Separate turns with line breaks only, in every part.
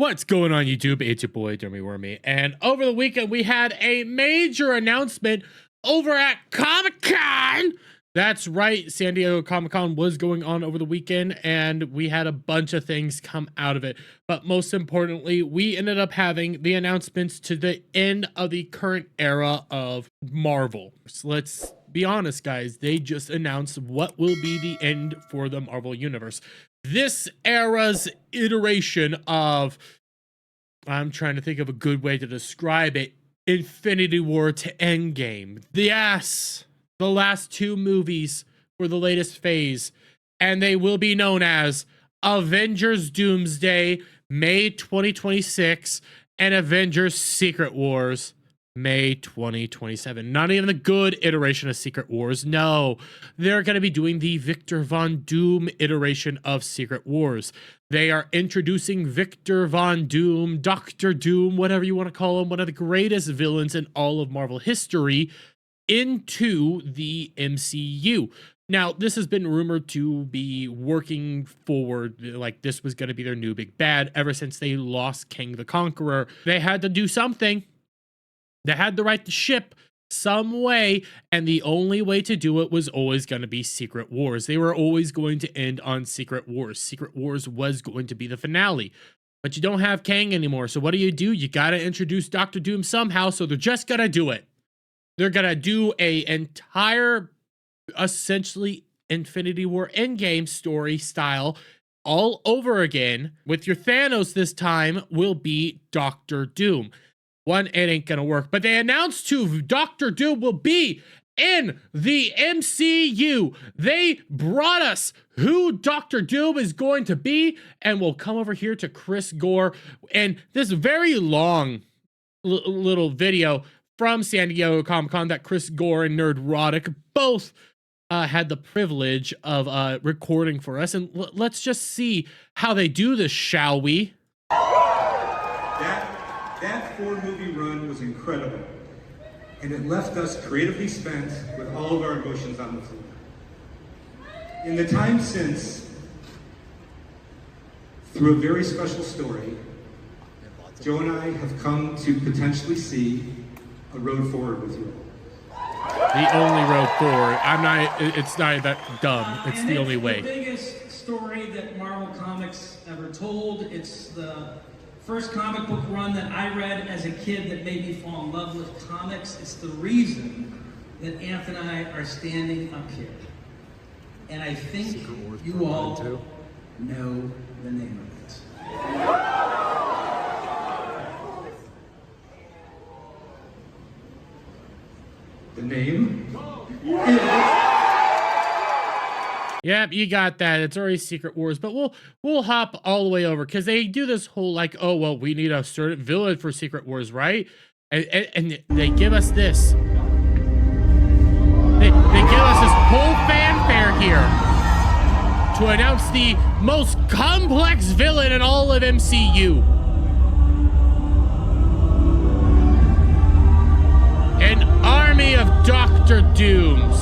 What's going on YouTube? It's your boy Dermy Wormy, and over the weekend we had a major announcement over at Comic-Con. That's right, San Diego Comic-Con was going on over the weekend, and we had a bunch of things come out of it. But most importantly, we ended up having the announcements to the end of the current era of Marvel. So let's be honest, guys, they just announced what will be the end for the Marvel Universe. This era's iteration of, I'm trying to think of a good way to describe it, Infinity War to Endgame. Yes, the last two movies for the latest phase, and they will be known as Avengers Doomsday, May 2026, and Avengers Secret Wars, May 2027. Not even the good iteration of Secret Wars. No, they're going to be doing the Victor Von Doom iteration of Secret Wars. They are introducing Victor Von Doom, Dr. Doom, whatever you want to call him, one of the greatest villains in all of Marvel history, into the MCU. Now, this has been rumored to be working forward, like this was going to be their new big bad ever since they lost King the Conqueror. They had to do something. They had the right to ship some way, and the only way to do it was always going to be Secret Wars. They were always going to end on Secret Wars. Secret Wars was going to be the finale. But you don't have Kang anymore, so what do? You got to introduce Dr. Doom somehow, so they're just going to do it. They're going to do a entire, essentially, Infinity War Endgame story style all over again. With your Thanos this time will be Dr. Doom. One, it ain't gonna work, but they announced too, Dr. Doom will be in the MCU. They brought us who Dr. Doom is going to be, and we'll come over here to Chris Gore and this very long little video from San Diego Comic-Con that Chris Gore and Nerdrotic both had the privilege of recording for us, and let's just see how they do this, shall we?
That four-movie run was incredible, and it left us creatively spent with all of our emotions on the floor. In the time since, through a very special story, Joe and I have come to potentially see a road forward with you all.
The only road forward. It's not that dumb. It's the only way.
The biggest story that Marvel Comics ever told. It's the first comic book run that I read as a kid that made me fall in love with comics. It's the reason that Anthony and I are standing up here. And I think you all know the name of it.
The name?
Yep, you got that. It's already Secret Wars, but we'll hop all the way over because they do this whole like, oh well, we need a certain villain for Secret Wars, right? And they give us this. They give us this whole fanfare here to announce the most complex villain in all of MCU. An army of Dr. Dooms.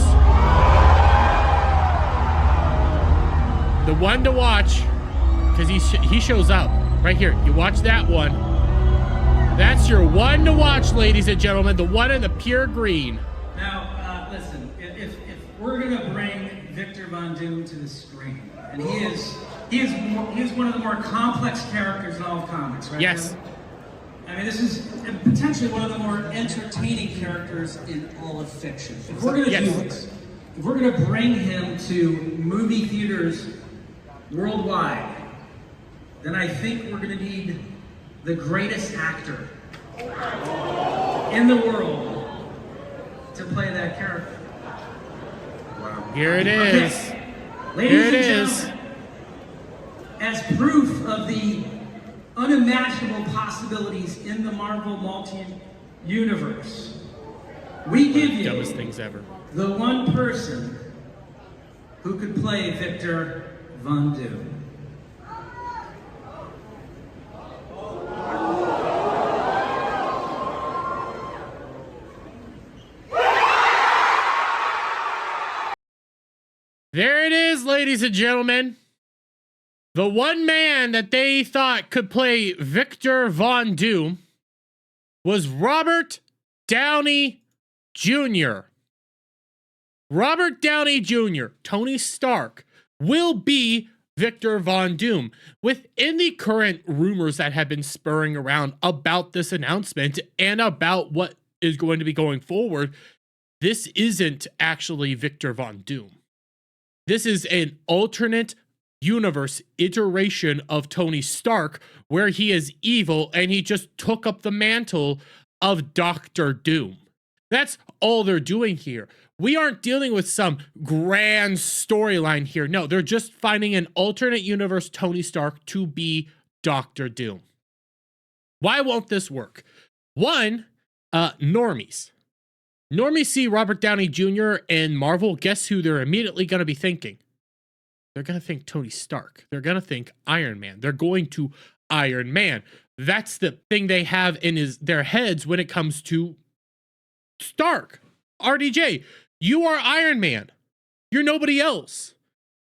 The one to watch, because he shows up right here. You watch that one. That's your one to watch, ladies and gentlemen. The one in the pure green.
Now, listen. If we're gonna bring Victor Von Doom to the screen, and he is one of the more complex characters in all of comics, right?
Yes.
I mean, this is potentially one of the more entertaining characters in all of fiction. If we're gonna do this, if we're gonna bring him to movie theaters worldwide, then I think we're going to need the greatest actor in the world to play that character.
Wow.
Here it is.
Okay. Ladies
Here it
and
is.
gentlemen, as proof of the unimaginable possibilities in the Marvel multi-universe, we give you
Dumbest things ever.
the one person who could play Victor Von Doom.
There it is, ladies and gentlemen. The one man that they thought could play Victor Von Doom was Robert Downey Jr. Robert Downey Jr., Tony Stark, will be Victor Von Doom. Within the current rumors that have been spurring around about this announcement and about what is going to be going forward, this isn't actually Victor Von Doom. This is an alternate universe iteration of Tony Stark where he is evil and he just took up the mantle of Doctor Doom. That's all they're doing here. We aren't dealing with some grand storyline here. No, they're just finding an alternate universe Tony Stark to be Doctor Doom. Why won't this work? One, normies. Normies see Robert Downey Jr. and Marvel. Guess who they're immediately going to be thinking? They're going to think Tony Stark. They're going to think Iron Man. They're going to Iron Man. That's the thing they have in their heads when it comes to Stark. RDJ, you are Iron Man. You're nobody else.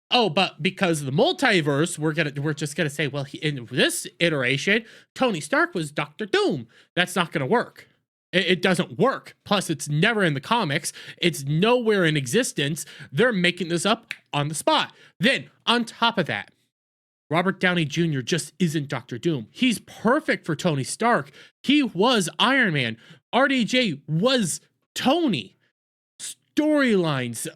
Oh, but because of the multiverse, we're just gonna say, well, in this iteration, Tony Stark was Doctor Doom. That's not gonna work. It doesn't work. Plus, it's never in the comics. It's nowhere in existence. They're making this up on the spot. Then, on top of that, Robert Downey Jr. just isn't Doctor Doom. He's perfect for Tony Stark. He was Iron Man. RDJ was Tony. Storylines,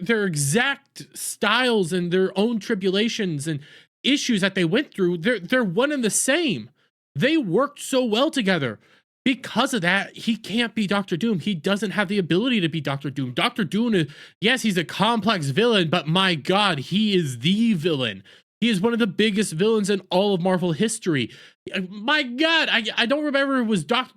their exact styles and their own tribulations and issues that they went through, they're one and the same. They worked so well together. Because of that, he can't be Doctor Doom. He doesn't have the ability to be Doctor Doom. Doctor Doom is, yes, he's a complex villain, but my God, he is the villain. He is one of the biggest villains in all of Marvel history. My God, I don't remember if it was Darth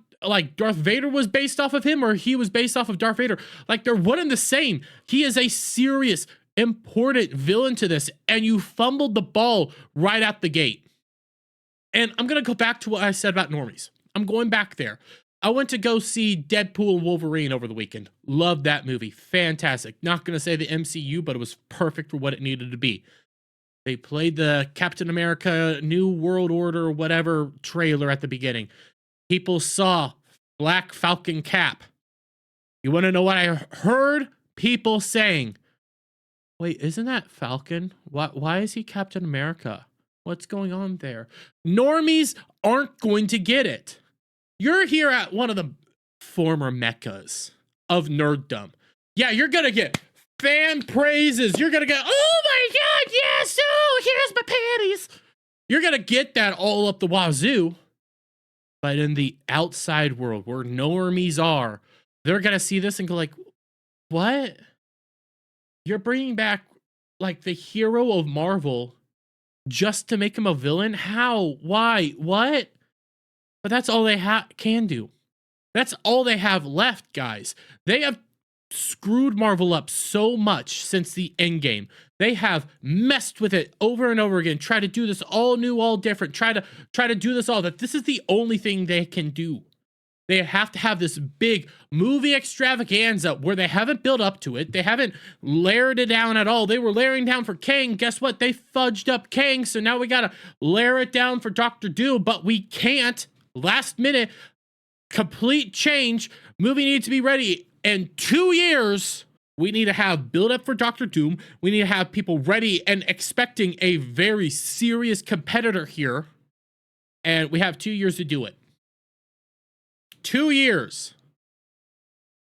Vader was based off of him or he was based off of Darth Vader. Like, they're one and the same. He is a serious, important villain to this, and you fumbled the ball right out the gate. And I'm going to go back to what I said about normies. I'm going back there. I went to go see Deadpool and Wolverine over the weekend. Loved that movie. Fantastic. Not going to say the MCU, but it was perfect for what it needed to be. They played the Captain America New World Order, whatever trailer at the beginning. People saw Black Falcon Cap. You want to know what I heard people saying? Wait, isn't that Falcon? Why is he Captain America? What's going on there? Normies aren't going to get it. You're here at one of the former meccas of nerddom. Yeah, you're going to get fan praises. You're going to get, oh my God, yes, oh, here's my panties. You're going to get that all up the wazoo. But in the outside world where normies are, they're going to see this and go like, what? You're bringing back like the hero of Marvel just to make him a villain? How? Why? What? But that's all they can do. That's all they have left, guys. They have screwed Marvel up so much since the Endgame. They have messed with it over and over again, try to do this all new, all different, try to do this all, that this is the only thing they can do. They have to have this big movie extravaganza where they haven't built up to it. They haven't layered it down at all. They were layering down for Kang. Guess what? They fudged up Kang, so now we gotta layer it down for Doctor Doom, but we can't. Last minute, complete change. Movie needs to be ready. In 2 years, we need to have build up for Doctor Doom. We need to have people ready and expecting a very serious competitor here. And we have 2 years to do it. 2 years.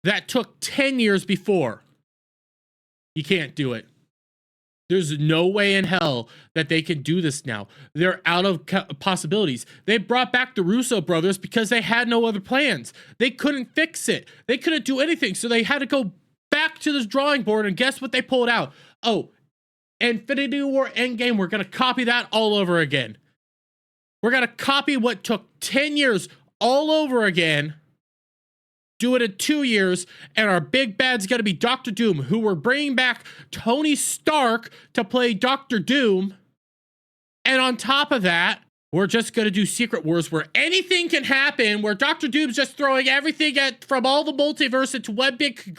That took 10 years before. You can't do it. There's no way in hell that they can do this now. They're out of possibilities. They brought back the Russo brothers because they had no other plans. They couldn't fix it. They couldn't do anything. So they had to go back to this drawing board, and guess what they pulled out? Oh, Infinity War Endgame, we're going to copy that all over again. We're going to copy what took 10 years all over again, do it in 2 years, and our big bad's going to be Doctor Doom, who we're bringing back Tony Stark to play Doctor Doom. And on top of that, we're just going to do Secret Wars where anything can happen, where Doctor Doom's just throwing everything from all the multiverse into one big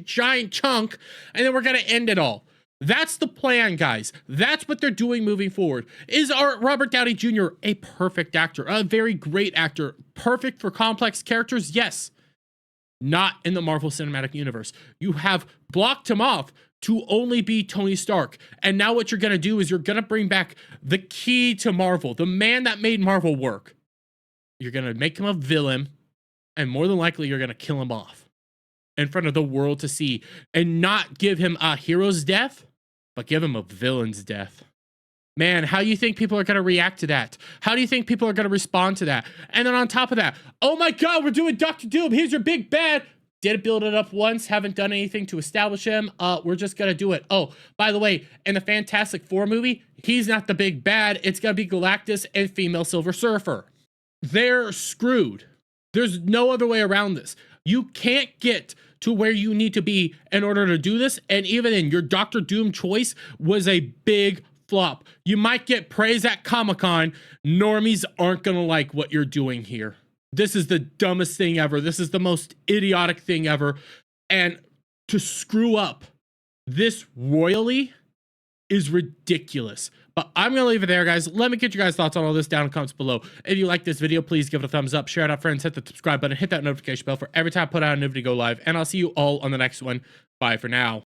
giant chunk, and then we're going to end it all. That's the plan, guys. That's what they're doing moving forward. Is our Robert Downey Jr. a perfect actor? A very great actor. Perfect for complex characters? Yes. Not in the Marvel Cinematic Universe. You have blocked him off to only be Tony Stark. And now what you're going to do is you're going to bring back the key to Marvel, the man that made Marvel work. You're going to make him a villain, and more than likely you're going to kill him off in front of the world to see, and not give him a hero's death, but give him a villain's death. Man, how do you think people are going to react to that? How do you think people are going to respond to that? And then on top of that, oh my God, we're doing Doctor Doom. Here's your big bad. Didn't build it up once. Haven't done anything to establish him. We're just going to do it. Oh, by the way, in the Fantastic Four movie, he's not the big bad. It's going to be Galactus and female Silver Surfer. They're screwed. There's no other way around this. You can't get to where you need to be in order to do this. And even in your Doctor Doom choice was a big flop. You might get praise at Comic-Con. Normies aren't going to like what you're doing here. This is the dumbest thing ever. This is the most idiotic thing ever. And to screw up this royally is ridiculous. But I'm going to leave it there, guys. Let me get your guys' thoughts on all this down in the comments below. If you like this video, please give it a thumbs up, share it out, friends, hit the subscribe button, hit that notification bell for every time I put out a new video go live, and I'll see you all on the next one. Bye for now.